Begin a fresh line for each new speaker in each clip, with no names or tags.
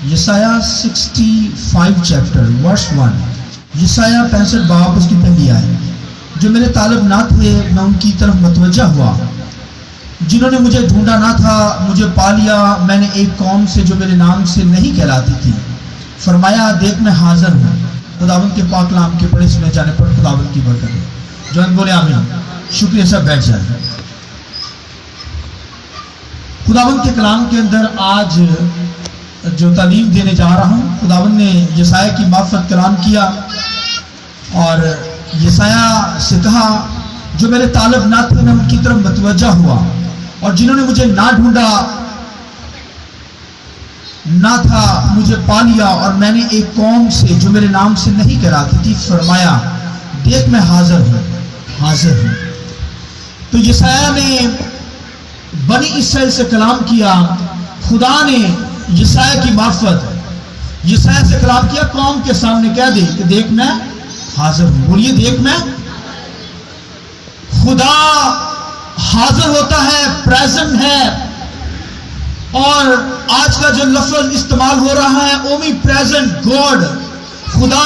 یسایہ 65 chapter ورس 1، یسایہ 65 باب اس کی پہلی آیت۔ جو میرے طالب نہ تھے میں ان کی طرف متوجہ ہوا، جنہوں نے مجھے ڈھونڈا نہ تھا مجھے پا لیا۔ میں نے ایک قوم سے جو میرے نام سے نہیں کہلاتی تھی فرمایا دیکھ میں حاضر ہوں۔ خداوند کے پاک کلام کے پڑھے سنے جانے پر خداوند کی برکت ہے۔ جو ہم بولے آمین۔ شکریہ، سب بیٹھ جائیں۔ خداوند کے کلام کے اندر آج جو تعلیم دینے جا رہا ہوں، خداوند نے یسایہ کی معرفت کلام کیا اور یسایہ سے کہا جو میرے طالب نہ تھے میں ان کی طرف متوجہ ہوا، اور جنہوں نے مجھے نہ ڈھونڈا نہ تھا مجھے پا لیا۔ اور میں نے ایک قوم سے جو میرے نام سے نہیں کہلاتی تھی فرمایا دیکھ میں حاضر ہوں، حاضر ہوں۔ تو یسایہ نے بنی اسرائیل سے کلام کیا۔ خدا نے یسایہ کی معرفت یسایہ سے کلام کیا، قوم کے سامنے کہہ دے کہ دیکھ میں حاضر ہوں۔ بولیے دیکھ میں۔ خدا حاضر ہوتا ہے، پریزنٹ ہے، اور آج کا جو لفظ استعمال ہو رہا ہے اومی پریزنٹ گاڈ، خدا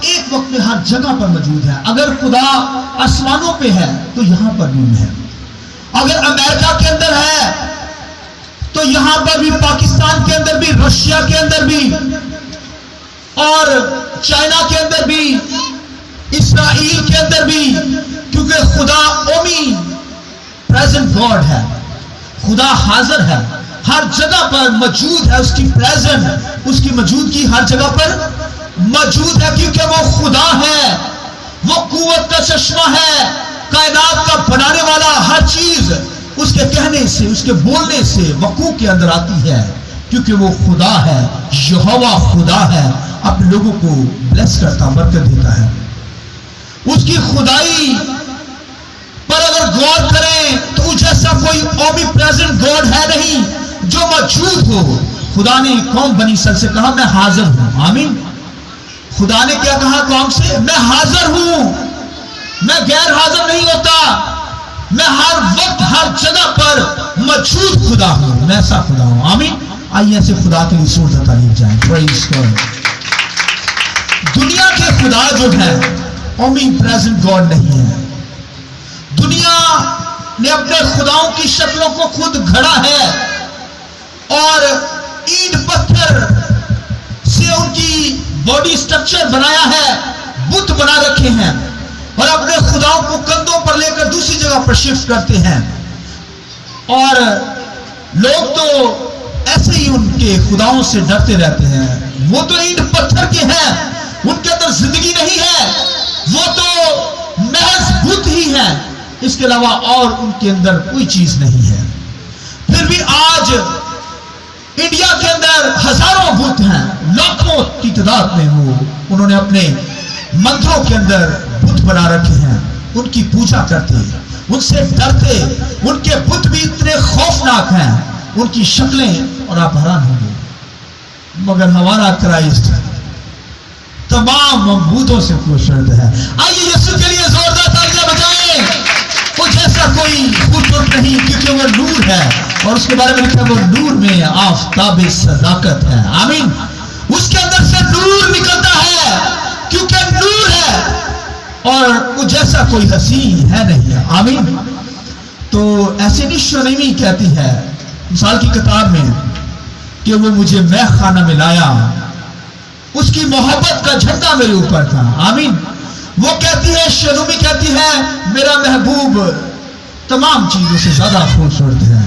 ایک وقت میں ہر جگہ پر موجود ہے۔ اگر خدا آسمانوں پہ ہے تو یہاں پر بھی ہے، اگر امریکہ کے اندر ہے تو یہاں پر بھی، پاکستان کے اندر بھی، رشیا کے اندر بھی، اور چائنا کے اندر بھی، اسرائیل کے اندر بھی، کیونکہ خدا اومی پریزنٹ گاڈ ہے۔ خدا حاضر ہے، ہر جگہ پر موجود ہے۔ اس کی پریزنٹ، اس کی موجودگی ہر جگہ پر موجود ہے، کیونکہ وہ خدا ہے، وہ قوت کا چشمہ ہے، کائنات کا بنانے والا۔ ہر چیز اس کے کہنے سے، اس کے بولنے سے وقوع کے اندر آتی ہے، کیونکہ وہ خدا ہے، یہوہ خدا ہے، اپنے لوگوں کو بلیس کرتا، برکت دیتا ہے۔ اس کی خدائی پر اگر غور کریں تو جیسا کوئی اومی پریزنٹ گاڈ ہے نہیں جو موجود ہو۔ خدا نے قوم بنی اسرائیل سے کہا میں حاضر ہوں۔ آمین۔ خدا نے کیا کہا قوم سے؟ میں حاضر ہوں، میں غیر حاضر نہیں ہوتا، میں ہر وقت ہر جگہ پر موجود خدا ہوں، میں ایسا خدا ہوں۔ آمین۔ آئیے ایسے خدا کے لیے سورت تعلیم جائیں۔ پریز گاڈ۔ دنیا کے خدا جو ہے اومی پریزنٹ گاڈ نہیں ہے۔ دنیا نے اپنے خداؤں کی شکلوں کو خود گھڑا ہے اور اینٹ پتھر سے ان کی باڈی سٹرکچر بنایا ہے، بت بنا رکھے ہیں، اور اپنے خداؤں کو کندھوں پر لے کر دوسری جگہ پر شفٹ کرتے ہیں۔ اور لوگ تو ایسے ہی ان کے خداؤں سے ڈرتے رہتے ہیں۔ وہ تو اینٹ پتھر کے ہیں، ان کے اندر زندگی نہیں ہے، وہ تو محض بت ہی ہے، اس کے علاوہ اور ان کے اندر کوئی چیز نہیں ہے۔ پھر بھی آج انڈیا کے اندر ہزاروں بت ہیں، لاکھوں کی تعداد میں انہوں نے اپنے مندروں کے اندر بت بنا رکھے ہیں، ان کی پوجا کرتے، ان سے ڈرتے۔ ان کے بت بھی اتنے خوفناک ہیں، ان کی شکلیں، اور آپ حیران ہوں گے۔ مگر ہمارا کرائسٹ تمام معبودوں سے خوشرد ہے۔ آئیے یسوع کے لیے زوردار تالیاں بجائیں۔ وہ جیسا کوئی خوبصورت نہیں، کیونکہ وہ نور ہے، اور اس کے بارے میں لکھا ہے وہ نور میں آفتاب صداقت ہے۔ آمین۔ اس کے اندر سے نور نکلتا ہے، کیونکہ نور ہے، اور وہ جیسا کوئی حسین ہے نہیں۔ آمین۔ تو ایسے نشونیمی کہتی ہے مثال کی کتاب میں کہ وہ مجھے مہ خانہ میں لایا، اس کی محبت کا جھنڈا میرے اوپر تھا۔ آمین۔ وہ کہتی ہے، شنومی کہتی ہے میرا محبوب تمام چیزوں سے زیادہ خوبصورت ہے۔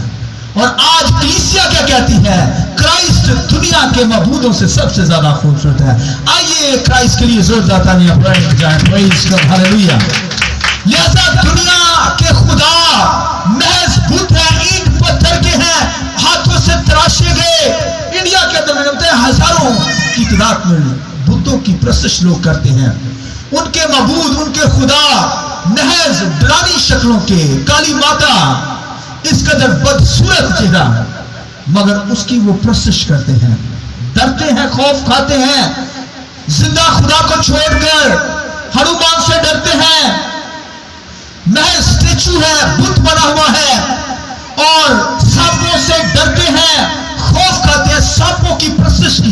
اور آج کلیسیا کیا کہتی ہے؟ کرائسٹ دنیا کے معبودوں سے سب سے زیادہ خوبصورت ہے۔ آئیے کرائسٹ کے لیے زوردار تالیاں بجائیں۔ پریز گاڈ، ہاللیلویہ۔ لہذا دنیا کے خدا محض بت ہے، اینٹ پتھر کے ہیں، ہاتھوں سے تراشے گئے۔ انڈیا کے اندر ملتے ہیں ہزاروں کی تعداد میں بتوں کی پرستش لوگ کرتے ہیں۔ ان کے معبود، ان کے خدا محض ڈرانی شکلوں کے، کالی ماتا، اس قدر بدصورت چہرہ، مگر اس کی وہ پرستش کرتے ہیں، ڈرتے ہیں، خوف کھاتے ہیں، زندہ خدا کو چھوڑ کر ہنومان سے ڈرتے ہیں۔ محض اسٹیچو ہے، بت بنا ہوا ہے، اور سانپوں سے ڈرتے ہیں، خوف کھاتے ہیں، سانپوں کی پرستش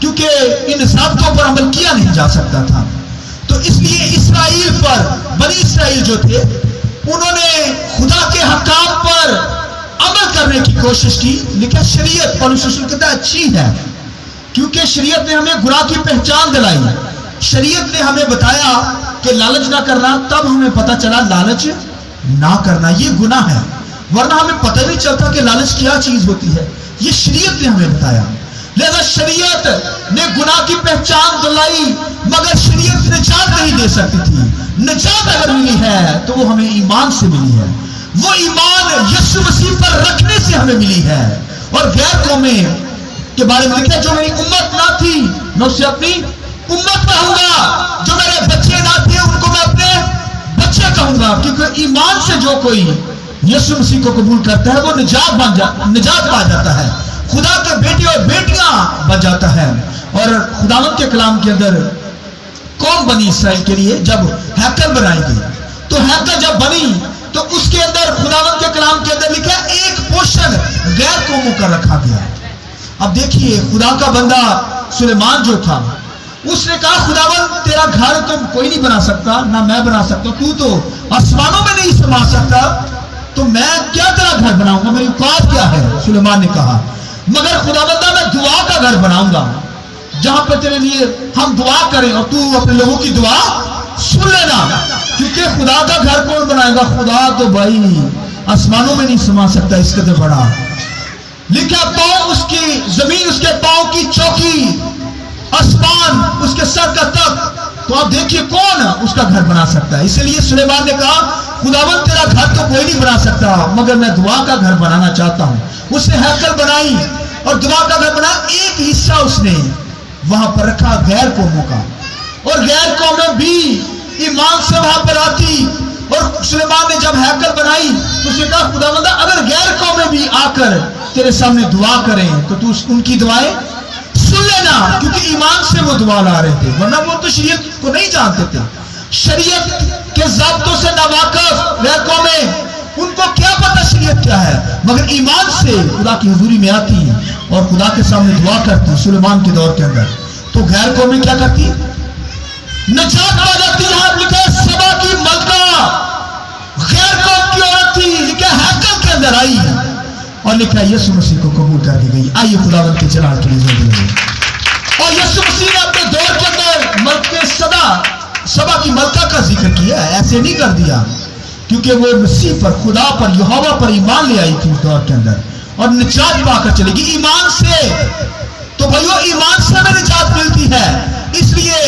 کیونکہ ان ضابطوں پر عمل کیا نہیں جا سکتا تھا. تو اس لیے اسرائیل پر، بنی اسرائیل جو تھے، انہوں نے خدا کے حکام پر عمل کرنے کی کوشش کی. لیکن شریعت پولس رسول کہتا ہے اچھی ہے، کیونکہ شریعت نے ہمیں گناہ کی پہچان دلائی. شریعت نے ہمیں بتایا کہ لالچ نہ کرنا، تب ہمیں پتہ چلا لالچ نہ کرنا یہ گناہ ہے، ورنہ ہمیں پتہ نہیں چلتا کہ لالچ کیا چیز ہوتی ہے. یہ شریعت نے ہمیں بتایا. لہذا شریعت نے گناہ کی پہچان دلائی، مگر شریعت نجات نہیں دے سکتی تھی. نجات اگر ملی ہے تو وہ ہمیں ایمان سے ملی ہے. وہ ایمان یسوع مسیح پر رکھنے سے ہمیں ملی ہے. اور غیر قومیں کے بارے میں لکھا، جو میری امت نہ تھی میں اسے اپنی امت کہوں گا، جو میرے بچے نہ تھے ان کو میں اپنے بچے کہوں گا. کیونکہ ایمان سے جو کوئی یسوع مسیح کو قبول کرتا ہے وہ نجات پا جاتا ہے، خدا کے بیٹے اور بیٹیاں بن جاتا ہے. اور خداوند کے کلام کے اندر قوم بنی اسرائیل کے لیے جب ہیکل بنائی گئی، تو ہیکل جب بنی تو اس کے اندر خداوند کے کلام کے اندر لکھا ایک پورشن غیر قوموں کا رکھا گیا. اب دیکھیے خدا کا بندہ سلیمان جو تھا، اس نے کہا خداوند تیرا گھر تم کوئی نہیں بنا سکتا، نہ میں بنا سکتا، تو تو آسمانوں میں نہیں سما سکتا، تو میں کیا تیرا گھر بناؤں گا، میری اوقات کیا ہے. سلیمان نے کہا مگر خداوندہ میں دعا کا گھر بناؤں گا، جہاں پہ تیرے لیے ہم دعا کریں اور تو اپنے لوگوں کی دعا سن لینا. کیونکہ خدا کا گھر کون بنائے گا؟ خدا تو بھائی آسمانوں میں نہیں سما سکتا، اس قدر بڑا. لکھا پاؤں اس کی زمین، اس کے پاؤں کی چوکی، آسمان اس کے سر کا تخت. تو آپ دیکھیے کون اس کا گھر بنا سکتا ہے. اسی لیے سلیمان نے کہا خداوند تیرا گھر تو کوئی نہیں بنا سکتا، مگر میں دعا کا گھر بنانا چاہتا ہوں. اس نے ہیکل بنائی اور دعا کا گھر بنا. ایک حصہ اس نے وہاں پر رکھا غیر قوموں کا، اور غیر قومیں بھی ایمان سے وہاں پر آتی. اور سلیمان نے جب ہیکل بنائی تو اس نے کہا خداوندہ اگر غیر قومیں بھی آ کر تیرے سامنے دعا کریں تو تو ان کی دعائیں سن لینا. کیونکہ ایمان سے وہ دعا لا رہے تھے، ورنہ وہ تو شریعت کو نہیں جانتے تھے. شریعت کے ضابطوں سے ناواقف غیر قومیں، ان کو کیا پتا شریعت کیا ہے، مگر ایمان سے خدا کی حضوری میں آتی اور خدا کے سامنے دعا کرتی. سلیمان کے دور کے اندر تو غیر قومیں کیا کرتی؟ نجات پا جاتی. یہاں لکھا ہے سبا کی ملکہ غیر قوم کی عورت تھی، لکھا ہیکل کے اندر آئی اور لکھا یسوع مسیح کو قبول کر کے گئی. آئیے خداوند کے جلال کے لیے زور دیں. اور یسوع مسیح نے اپنے دور کے اندر ملکہ سبا کی ملکہ کا ذکر کیا ہے، ایسے نہیں کر دیا، کیونکہ وہ مسیح پر، خدا پر، یہوہ پر ایمان لے آئی تھی اس دور کے اندر اور نجات پا کر چلے گی ایمان سے. تو بھائیو ایمان سے ہمیں نجات ملتی ہے. اس لیے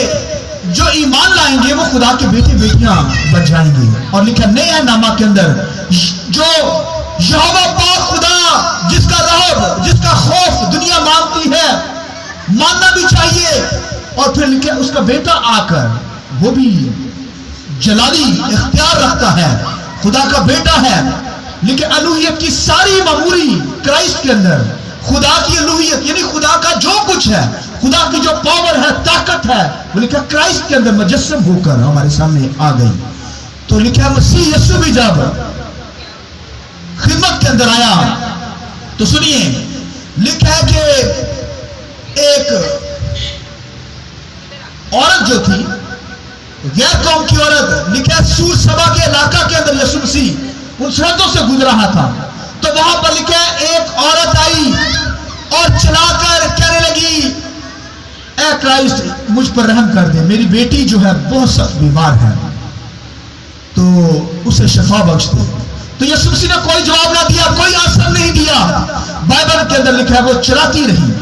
جو ایمان لائیں گے وہ خدا کے بیٹے بیٹیاں بن جائیں گے. اور لکھا نئے نامہ کے اندر جو یہوہ پاک خدا جس کا رہب، جس کا خوف دنیا مانتی ہے، ماننا بھی چاہیے. اور پھر لکھا اس کا بیٹا آ کر وہ بھی جلالی اختیار رکھتا ہے، خدا کا بیٹا ہے. لیکن الوہیت کی ساری معموری کرائسٹ کے اندر، خدا کی الوہیت یعنی خدا کا جو کچھ ہے، خدا کی جو پاور ہے، طاقت ہے، وہ لکھا کرائسٹ کے اندر مجسم ہو کر ہمارے سامنے آ گئی. تو لکھا مسیح یسوع بھی جب خدمت کے اندر آیا تو سنیے لکھا ہے کہ ایک عورت جو تھی غیر قوم کی عورت، لکھا ہے سور سبا کے علاقہ کے اندر یسوع مسیح ان سرحدوں سے گزر رہا تھا. تو وہاں پر لکھا ہے ایک عورت آئی اور چلا کر کہنے لگی اے کرائسٹ مجھ پر رحم کر دے، میری بیٹی جو ہے بہت سخت بیمار ہے، تو اسے شفا بخش دے. تو یسوع مسیح نے کوئی جواب نہ دیا، کوئی آنسر نہیں دیا. بائبل کے اندر لکھا ہے وہ چلاتی رہی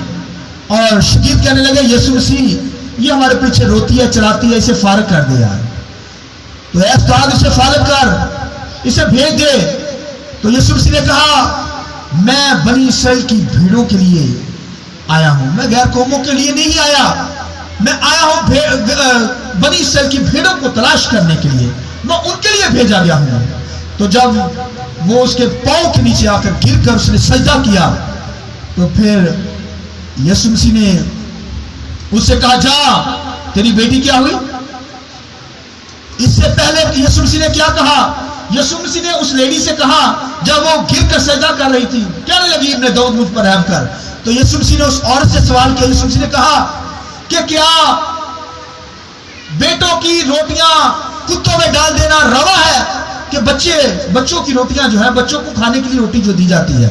اور شدید کہنے لگے یسوع مسیح یہ ہمارے پیچھے روتی ہے، چلاتی ہے، اسے فارغ کر دے یار. تو اے استاد اسے فارغ کر، اسے بھیج دے. تو یسوع مسیح نے کہا میں بنی اسرائیل کی بھیڑوں کے لیے آیا ہوں، میں غیر قوموں کے لیے نہیں آیا. میں آیا ہوں بنی اسرائیل کی بھیڑوں کو تلاش کرنے کے لیے، میں ان کے لیے بھیجا گیا ہوں. تو جب وہ اس کے پاؤں کے نیچے آ کر گر کر اس نے سجدہ کیا تو پھر یسوع مسیح نے اس سے کہا جا تیری بیٹی کیا ہوئی. اس سے پہلے یسوع مسیح نے کیا کہا؟ یسوع مسیح نے اس لیڈی سے کہا جب وہ گر کر سجدہ کر رہی تھی، کہنے لگی ابن داؤد مجھ پر رحم کر، تو یسوع مسیح نے اس عورت سے سوال کیا. یسوع مسیح نے کہا کہ کیا بیٹوں کی روٹیاں کتوں میں ڈال دینا روا ہے کہ بچوں کی روٹیاں جو ہے بچوں کو کھانے کے لیے روٹی جو دی جاتی ہے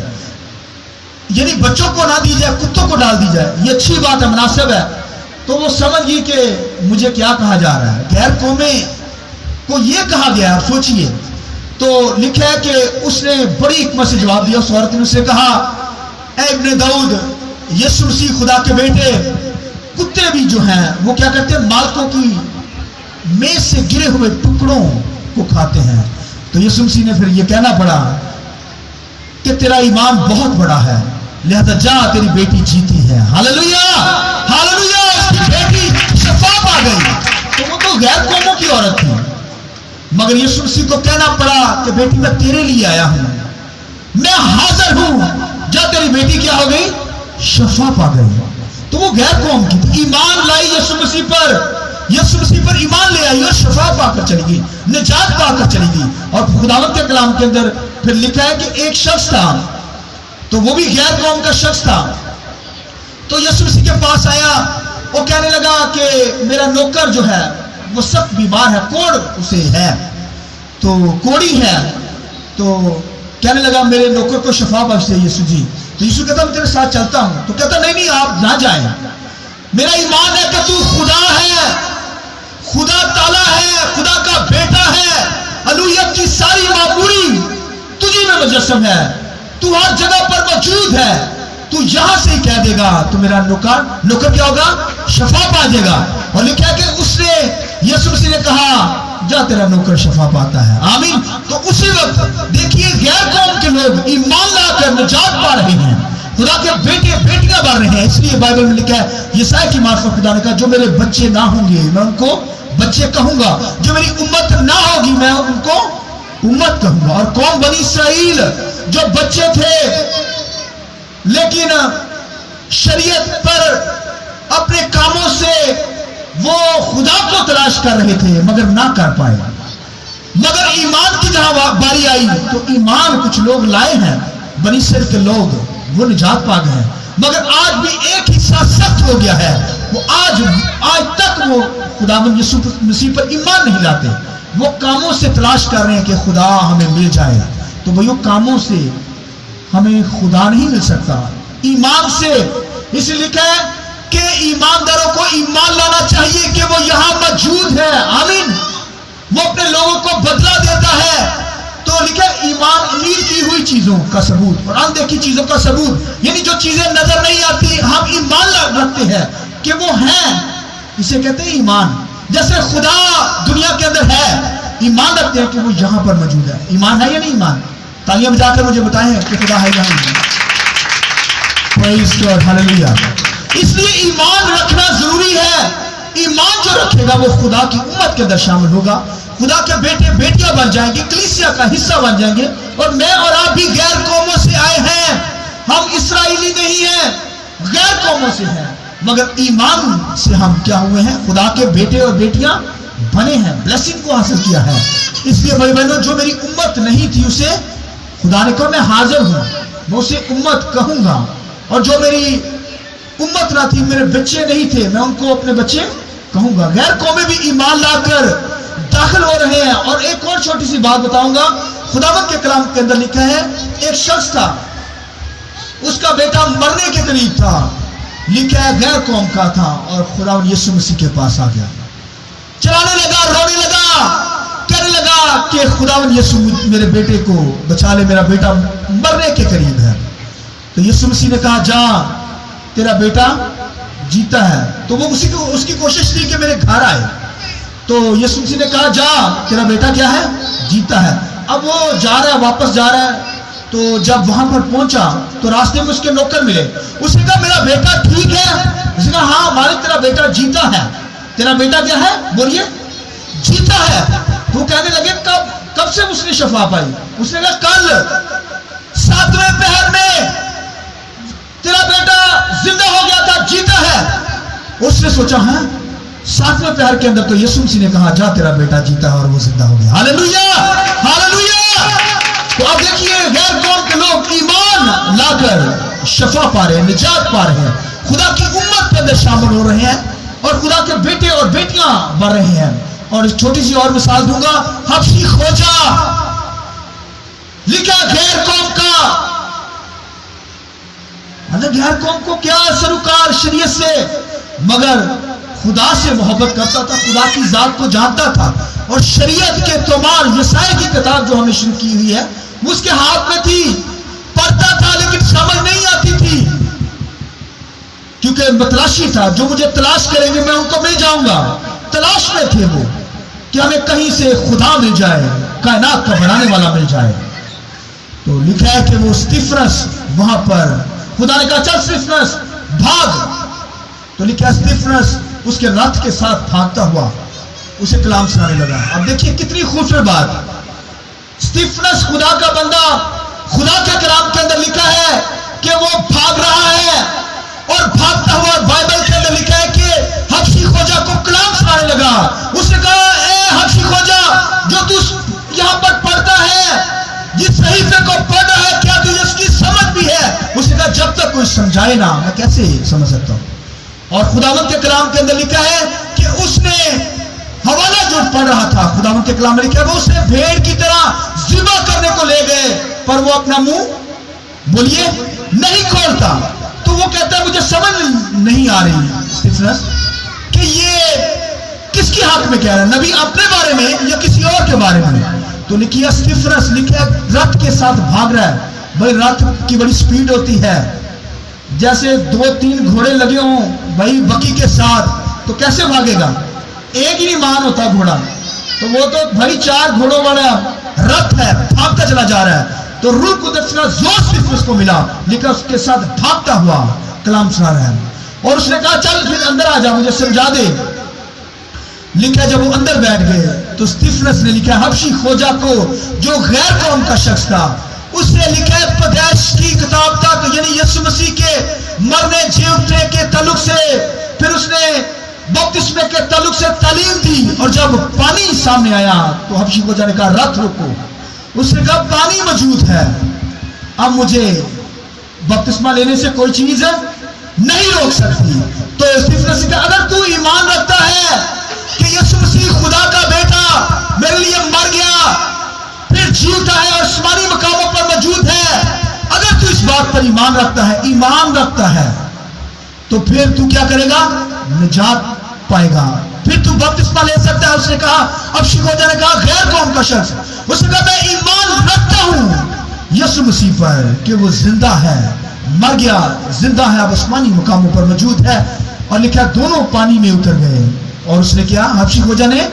یعنی بچوں کو نہ دی جائے کتوں کو ڈال دی جائے, یہ اچھی بات ہے, مناسب ہے. تو وہ سمجھ گئی کہ مجھے کیا کہا جا رہا ہے, غیر قومیں کو یہ کہا گیا ہے. سوچئے تو لکھا ہے کہ اس نے بڑی حکمت سے جواب دیا. اس عورت نے اسے کہا اے ابن داؤد, یسوع مسیح خدا کے بیٹے, کتے بھی جو ہیں وہ کیا کرتے ہیں, مالکوں کی میز سے گرے ہوئے ٹکڑوں کو کھاتے ہیں. تو یسوع مسیح نے پھر یہ کہنا پڑا کہ تیرا ایمان بہت بڑا ہے, لہذا جا تیری بیٹی جیتی ہے. Hallelujah hallelujah. اس کی بیٹی شفا پا گئی. تو وہ تو غیر قوموں کی عورت تھی, مگر یسوع مسیح کو کہنا پڑا کہ بیٹی میں تیرے لیے آیا ہوں, میں حاضر ہوں, جا تیری بیٹی کیا ہو گئی, شفا پا گئی. تو وہ غیر قوم کی تھی, ایمان لائی یسوع مسیح پر, یسوع مسیح پر ایمان لے آئی اور شفا پا کر چلی گئی, نجات پا کر چلی گئی. اور خداوند کے کلام کے اندر پھر لکھا ہے کہ ایک شخص تھا, تو وہ بھی غیر قوم کا شخص تھا. تو یسوع مسیح کے پاس آیا, وہ کہنے لگا کہ میرا نوکر جو ہے وہ سخت بیمار ہے, کوڑ اسے ہے, تو کوڑی ہے. تو کہنے لگا میرے نوکر کو شفا بخش دے یسوع جی. تو یسوع کہتا میں تیرے ساتھ چلتا ہوں. تو کہتا نہیں آپ نہ جائیں, میرا ایمان ہے کہ تو خدا ہے, خدا تعالیٰ ہے, خدا کا بیٹا ہے, الوہیت کی ساری معموری تجھی میں مجسم ہے, تو ہر جگہ پر موجود ہے, تو یہاں سے ہی کہہ دے گا تو میرا نوکر کیا ہوگا, شفا پا جائے گا. اور لکھا ہے کہ اس نے یسوع مسیح نے کہا جا تیرا نوکر شفا پاتا ہے. آمین. تو اسی وقت دیکھیے غیر قوم کے لوگ ایمان لا کر نجات پا رہے ہیں, خدا کے بیٹے بیٹیاں بن رہے ہیں. اس لیے بائبل میں لکھا ہے یسائی کی معرفت خدا نے کہا جو میرے بچے نہ ہوں گے میں ان کو بچے کہوں گا, جو میری امت نہ ہوگی میں ان کو امت کہوں گا. اور قوم بنی اسرائیل جو بچے تھے لیکن شریعت پر اپنے کاموں سے وہ خدا کو تلاش کر رہے تھے مگر نہ کر پائے. مگر ایمان کی جہاں باری آئی تو ایمان کچھ لوگ لائے ہیں, بنی اسرائیل کے لوگ وہ نجات پا گئے ہیں. مگر آج بھی ایک حصہ سخت ہو گیا ہے, وہ آج تک وہ خداوند یسوع مسیح پر ایمان نہیں لاتے, وہ کاموں سے تلاش کر رہے ہیں کہ خدا ہمیں مل جائے. تو وہ کاموں سے ہمیں خدا نہیں مل سکتا, ایمان سے. اس لیے لکھا ہے کہ ایمانداروں کو ایمان لانا چاہیے کہ وہ یہاں موجود ہے. آمین. وہ اپنے لوگوں کو بدلہ دیتا ہے. تو لکھا ہے ایمان امید کی ہوئی چیزوں کا ثبوت اور اندیکھی چیزوں کا ثبوت, یعنی جو چیزیں نظر نہیں آتی ہم ایمان رکھتے ہیں کہ وہ ہیں, اسے کہتے ہیں ایمان. جیسے خدا دنیا کے اندر ہے, ایمان رکھتے ہیں کہ وہ یہاں پر موجود ہے. ایمان ہے یا نہیں ایمان؟ تالیاں بجا کر مجھے بتائیں کہ خدا ہے یہاں. پریز گاڈ, ہاللویا. اس لیے ایمان رکھنا ضروری ہے. ایمان جو رکھے گا وہ خدا کی امت کے اندر شامل ہوگا, خدا کے بیٹے بیٹیاں بن جائیں گے, کلیسیا کا حصہ بن جائیں گے. اور میں اور آپ بھی غیر قوموں سے آئے ہیں, ہم اسرائیلی نہیں ہیں, غیر قوموں سے ہیں, مگر ایمان سے ہم کیا ہوئے ہیں, خدا کے بیٹے اور بیٹیاں بنے ہیں, بلیسنگ کو حاصل کیا ہے. اس لیے بھائی بہنوں جو میری امت نہیں تھی اسے خدا نے کہا میں حاضر ہوں, میں اسے امت کہوں گا. اور جو میری امت نہ تھی, میرے بچے نہیں تھے, میں ان کو اپنے بچے کہوں گا. غیر قومیں بھی ایمان لا کر داخل ہو رہے ہیں. اور ایک اور چھوٹی سی بات بتاؤں گا, خداوند کے کلام کے اندر لکھا ہے ایک شخص تھا, اس کا بیٹا مرنے کے قریب تھا, لکھا ہے غیر قوم کا تھا, اور خداوند یسوع مسیح کے پاس آ گیا, چلانے لگا, رونے لگا, کہنے لگا کہ خداوند یسوع میرے بیٹے کو بچا لے, میرا بیٹا مرنے کے قریب ہے. تو یسوع مسیح نے کہا جا تیرا بیٹا جیتا ہے. تو وہ اس کی کوشش تھی کہ میرے گھر آئے. تو یسوع مسیح نے کہا جا تیرا بیٹا کیا ہے, جیتا ہے. اب وہ جا رہا ہے, واپس جا رہا ہے. تو جب وہاں پر پہنچا تو راستے میں اس کے نوکر ملے. اس نے کہا میرا بیٹا ٹھیک ہے؟ اس نے کہا ہاں مالک تیرا بیٹا جیتا ہے. تیرا بیٹا کیا ہے, بولیے, جیتا ہے. تو کہنے لگے کب سے اس نے شفا پائی؟ اس نے کہا کل 7ویں پہر میں تیرا بیٹا زندہ ہو گیا تھا, جیتا ہے. اس نے سوچا ہاں 7ویں پہر کے اندر تو یسوع مسیح نے کہا جا تیرا بیٹا جیتا ہے اور وہ زندہ ہو گیا. Hallelujah hallelujah. تو اب دیکھیے غیر قوم کے لوگ ایمان لا کر شفا پا رہے ہیں، نجات پا رہے ہیں، خدا کی امت کے اندر شامل ہو رہے ہیں اور خدا کے بیٹے اور بیٹیاں بڑھ رہے ہیں۔ اور ایک چھوٹی سی اور مثال دوں گا، حبشی خوجہ لکھا غیر قوم کا، غیر قوم کو کیا سروکار شریعت سے، مگر خدا سے محبت کرتا تھا، خدا کی ذات کو جانتا تھا، اور شریعت کے تومار یسائی کی کتاب جو ہمیں شروع کی ہوئی ہے وہ اس کے ہاتھ میں تھی، پڑھتا تھا لیکن سمجھ نہیں آتی تھی، کیونکہ متلاشی تھا، جو مجھے تلاش کریں گے میں ان کو مل جاؤں گا۔ تلاش میں تھے وہ کہ ہمیں کہیں سے خدا مل جائے، کائنات کا بڑھانے والا مل جائے۔ تو لکھا ہے کہ وہ استفنس وہاں پر خدا نے کہا چل استفنس بھاگ، تو لکھا استفنس اس کے رتھ کے ساتھ بھاگتا ہوا اسے کلام سنانے لگا۔ اب دیکھیے کتنی خوبصورت بات، استفنس خدا کا بندہ، خدا کے کلام کے اندر لکھا ہے کہ وہ بھاگ رہا ہے، اور بھاگتا ہوا بائبل کے اندر لکھا ہے کہ حبشی خوجہ کو کلام سنانے لگا۔ اس نے کہا اے حبشی خوجہ جو تو یہاں پر پڑھتا ہے، جس صحیفے کو پڑھ رہا ہے، کیا تجھے اس کی سمجھ بھی ہے؟ اس نے کہا جب تک کوئی سمجھائے نا میں کیسے سمجھ سکتا ہوں۔ اور خداوند کے کلام کے اندر لکھا ہے کہ اس نے حوالہ جو پڑھ رہا تھا، خداوند کے کلام میں لکھا ہے وہ اسے بھیڑ کی طرح ذبح کرنے کو لے گئے، پر وہ اپنا منہ بولیے نہیں کھولتا۔ تو وہ کہتا ہے مجھے سمجھ نہیں آ رہی استفنس کہ یہ کس کی حق میں کہہ رہا ہے، نبی اپنے بارے میں یا کسی اور کے بارے میں؟ تو لکھیا استفنس لکھا رتھ کے ساتھ بھاگ رہا ہے۔ بھائی رتھ کی بڑی سپیڈ ہوتی ہے، جیسے 2-3 گھوڑے لگے ہوں بھائی بکی کے ساتھ تو کیسے بھاگے گا؟ ایک ہی نہیں مان ہوتا گھوڑا، تو وہ تو بھائی 4 گھوڑوں والا رتھ ہے، بھاگتا چلا جا رہا ہے۔ تو روح قدس کا زور صرف اس کو ملا، لیکن اس کے ساتھ بھاگتا ہوا کلام سنا رہا ہے، اور اس نے کہا چل پھر اندر آ جا مجھے سمجھا دے۔ لکھا جب وہ اندر بیٹھ گئے تو استفنس نے لکھا حبشی خوجہ کو جو غیر قوم کا شخص تھا، اس نے لکھا ہے پیدائش کی کتاب تک، یعنی یسوع مسیح کے مرنے جی اٹھنے کے تعلق سے، پھر اس نے بپتسمے کے تعلق سے تعلیم دی، اور جب پانی سامنے آیا تو حبشی خوجہ نے کہا رتھ رکو۔ اس نے کہا پانی موجود ہے، اب مجھے بپتسمہ لینے سے کوئی چیز نہیں روک سکتی۔ تو استفنس نے کہا اگر تو ایمان رکھتا ہے کہ یسوع مسیح خدا کا بیٹا میرے لیے مر گیا پھر جی اٹھا ہے اور آسمانی مقاموں پر موجود ہے، اگر تو اس بات پر ایمان رکھتا ہے تو پھر تو کیا کرے گا؟ نجات پائے گا، پھر تو بپتسمہ لے سکتا ہے۔ اس نے کہا حبشی خوجہ نے کہا غیر قوم کا شخص، اس نے کہا میں ایمان رکھتا ہوں یسوع مسیح پر کہ وہ زندہ ہے، مر گیا زندہ ہے، اب آسمانی مقاموں پر موجود ہے۔ اور لکھا دونوں پانی میں اتر گئے، اور اس نے کیا حبشی خوجہ نے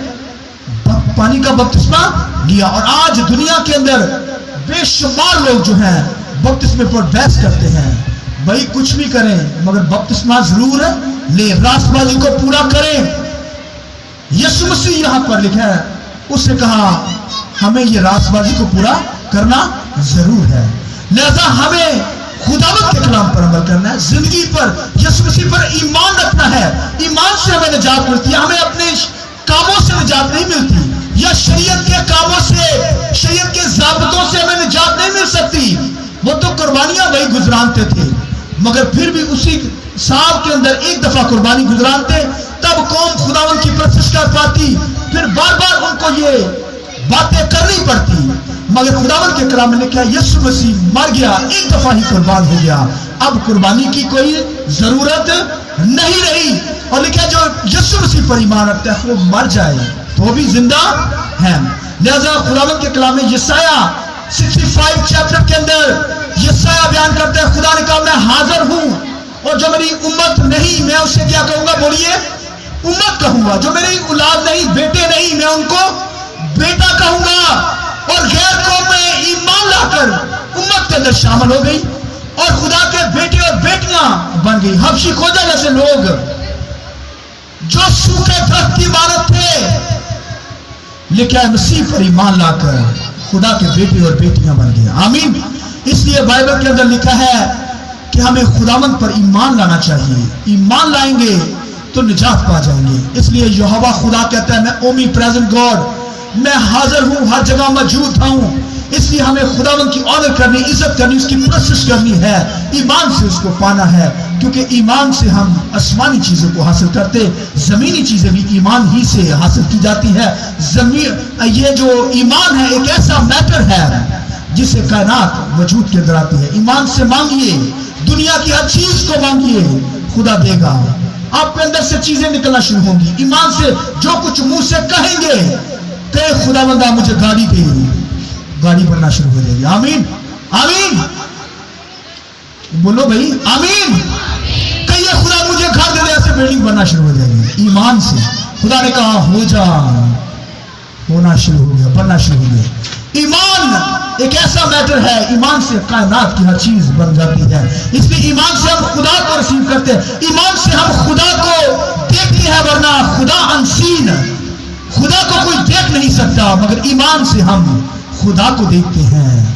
پانی کا بپتسمہ لیا۔ اور آج دنیا کے اندر بے شمار لوگ جو ہیں بپتسمے پر بحث کرتے ہیں، بھائی کچھ بھی کریں مگر بپتسمہ ضرور لے، راست بازی کو پورا کریں۔ یسوع مسیح یہاں پر لکھا ہے، اس نے کہا ہمیں یہ راست بازی کو پورا کرنا ضرور ہے، لہذا ہمیں خداوند کے کلام پر عمل کرنا ہے، زندگی پر یسوع مسیح پر ایمان رکھنا ہے۔ ایمان سے ہمیں نجات ملتی ہے، ہمیں اپنے کاموں سے نجات نہیں ملتی، یا شریعت کے کاموں سے، شریعت کے ضابطوں سے ہمیں نجات نہیں مل سکتی۔ وہ تو قربانیاں وہی گزرانتے تھے، مگر پھر بھی اسی سال کے اندر ایک دفعہ قربانی گزرانتے، تب قوم خداوند کی پرستش کر پاتی، پھر بار بار ان کو یہ باتیں کرنی پڑتی۔ مگر خداوند کے کلام نے کہا یسوع مسیح مر گیا، ایک دفعہ ہی قربان ہو گیا، اب قربانی کی کوئی ضرورت نہیں رہی۔ اور لکھا جو یسوع مسیح پر ایمان رکھتا ہے وہ مر جائے تو بھی زندہ ہے۔ لہذا خداوند کے کلام میں یسایہ 65 چیپٹر کے اندر یسایہ بیان کرتا ہے خدا نے کہا میں حاضر ہوں، اور جو میری امت نہیں میں اسے کیا کہوں گا؟ بولیے امت کہوں گا۔ جو میری اولاد نہیں، بیٹے نہیں، میں ان کو بیٹا کہوں گا۔ اور غیر قوم میں ایمان لا کر امت کے اندر شامل ہو گئی اور خدا کے بیٹے اور بیٹیاں بن گئی۔ حبشی خوجہ جیسے لوگ جو سوکھے درخت کی عبادت تھے، لیکن مسیح پر ایمان لا کر خدا کے بیٹے اور بیٹیاں بن گئے۔ آمین۔ اس لیے بائبل کے اندر لکھا ہے کہ ہمیں خداوند پر ایمان لانا چاہیے، ایمان لائیں گے تو نجات پا جائیں گے۔ اس لیے یہوہ خدا کہتا ہے میں اومی پریزنٹ گاڈ، میں حاضر ہوں، ہر جگہ موجود ہوں، اس لیے ہمیں خداوند کی آنر کرنی، عزت کرنی، اس کی پرستش کرنی ہے، ایمان سے اس کو پانا ہے، کیونکہ ایمان سے ہم آسمانی چیزوں کو حاصل کرتے، زمینی چیزیں بھی ایمان ہی سے حاصل کی جاتی ہے۔ یہ جو ایمان ہے ایک ایسا میٹر ہے جس سے کائنات وجود کے اندر آتی ہے۔ ایمان سے مانگیے، دنیا کی ہر چیز کو مانگیے، خدا دے گا۔ آپ کے اندر سے چیزیں نکلنا شروع ہوں گی۔ ایمان سے جو کچھ منہ سے کہیں گے کہ خدا بندہ مجھے گاڑی دے، گاڑی بننا شروع ہو جائے گی۔ آمین آمین، بولو بھائی آمین۔ کہیے خدا مجھے گھر دے دے، ایسے بلڈنگ بننا شروع ہو جائے گی۔ ایمان سے خدا نے کہا ہو جا، ہونا شروع ہو گیا، بننا شروع ہو گیا۔ ایمان ایک ایسا میٹر ہے، ایمان سے کائنات کی ہر چیز بن جاتی ہے۔ اس لیے ایمان سے ہم خدا کو ریسیو کرتے ہیں، ایمان سے ہم خدا کو دیکھتے ہیں، ورنہ خدا انسین، خدا کو کوئی دیکھ نہیں سکتا، مگر ایمان سے ہم خدا کو دیکھتے ہیں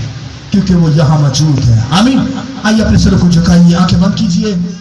کیونکہ وہ یہاں موجود ہے۔ آمین۔ آئیے اپنے سر کو جھکائیے، آنکھیں بند کیجیے۔